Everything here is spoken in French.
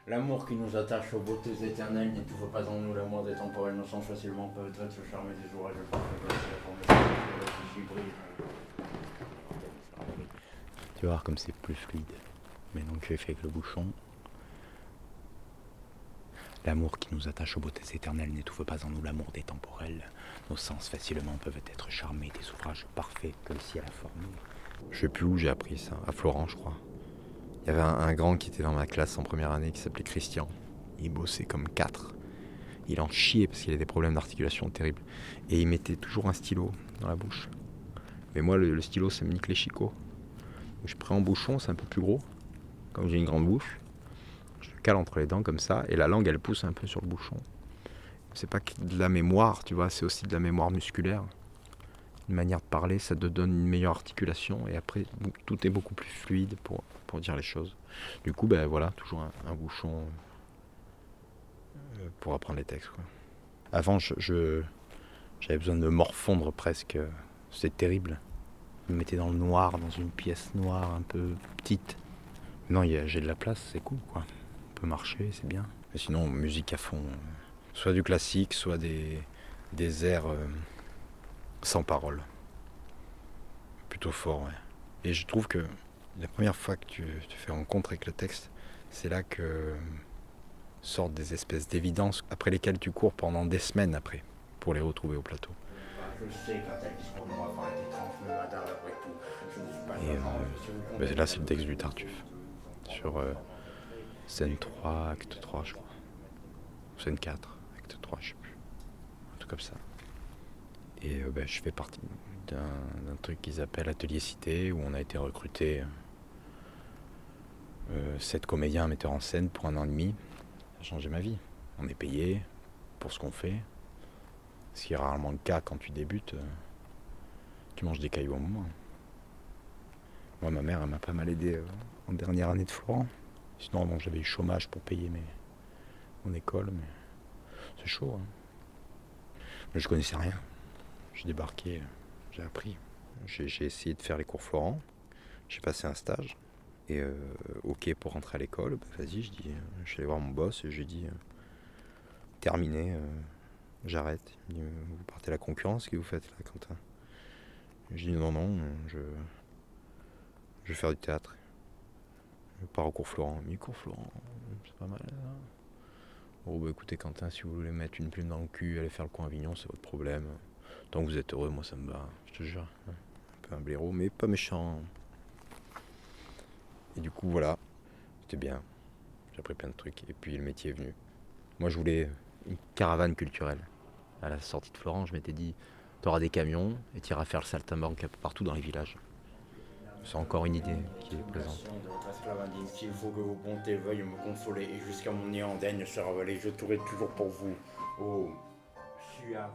L'amour qui nous attache aux beautés éternelles n'étouffe pas en nous l'amour des temporels. Nos sens facilement peuvent être se charmer des ouvrages parfaits comme la formation de la fiche brille. Tu vas voir comme c'est plus fluide. Mais donc j'ai fait avec le bouchon. L'amour qui nous attache aux beautés éternelles n'étouffe pas en nous l'amour des temporels. Nos sens facilement peuvent être charmés des ouvrages parfaits que le ciel a formés. Je sais plus où j'ai appris ça, à Florent je crois. Il y avait un grand qui était dans ma classe en première année qui s'appelait Christian. Il bossait comme 4. Il en chiait parce qu'il avait des problèmes d'articulation terribles. Et il mettait toujours un stylo dans la bouche. Mais moi le stylo ça me nique les chicots. Je prends un bouchon, c'est un peu plus gros. Comme j'ai une grande bouche, je le cale entre les dents comme ça et la langue elle pousse un peu sur le bouchon. C'est pas que de la mémoire, tu vois, c'est aussi de la mémoire musculaire. Une manière de parler, ça te donne une meilleure articulation et après tout est beaucoup plus fluide pour dire les choses. Du coup, ben voilà, toujours un bouchon pour apprendre les textes, quoi. Avant, j'avais besoin de me morfondre presque. C'était terrible. Je me mettais dans le noir, dans une pièce noire un peu petite. Non, j'ai de la place, c'est cool, quoi. On peut marcher, c'est bien. Mais sinon, musique à fond. Soit du classique, soit des airs sans parole. Plutôt fort, ouais. Et je trouve que la première fois que tu fais rencontre avec le texte, c'est là que sortent des espèces d'évidences après lesquelles tu cours pendant des semaines après pour les retrouver au plateau. Et là, c'est le texte du Tartuffe. Sur scène 3, acte 3, je crois. Scène 4, acte 3, je sais plus. Un truc comme ça. Et je fais partie d'un truc qu'ils appellent Atelier Cité, où on a été recruté 7 comédiens, metteurs en scène pour 1 an et demi. Ça a changé ma vie. On est payé pour ce qu'on fait. Ce qui est rarement le cas quand tu débutes. Tu manges des cailloux au moment. Moi, ma mère, elle m'a pas mal aidé en dernière année de Florent. Sinon, bon, j'avais eu chômage pour payer mon école, mais c'est chaud. Hein. Mais je connaissais rien. J'ai débarqué, j'ai appris. J'ai essayé de faire les cours Florent. J'ai passé un stage. Et ok pour rentrer à l'école, bah, vas-y, je suis allé voir mon boss et j'ai dit terminé, j'arrête. Il me dit, vous partez à la concurrence, qu'est-ce que vous faites là, Quentin? J'ai dit non, je vais faire du théâtre. Je pars au cours Florent. Mais cours Florent, c'est pas mal. Hein. Bon bah écoutez Quentin, si vous voulez mettre une plume dans le cul, aller faire le coin Avignon, c'est votre problème. Tant que vous êtes heureux, moi ça me va, je te jure. Un peu un blaireau, mais pas méchant. Et du coup voilà, c'était bien. J'ai appris plein de trucs. Et puis le métier est venu. Moi je voulais une caravane culturelle. À la sortie de Florent, je m'étais dit, t'auras des camions et t'iras faire le saltimbanque un peu partout dans les villages. C'est encore une idée qui est plaisante. S'il faut que vos bontés veuillent me consoler et jusqu'à mon néant daigne se ravaler, je tourai toujours pour vous. Oh, suave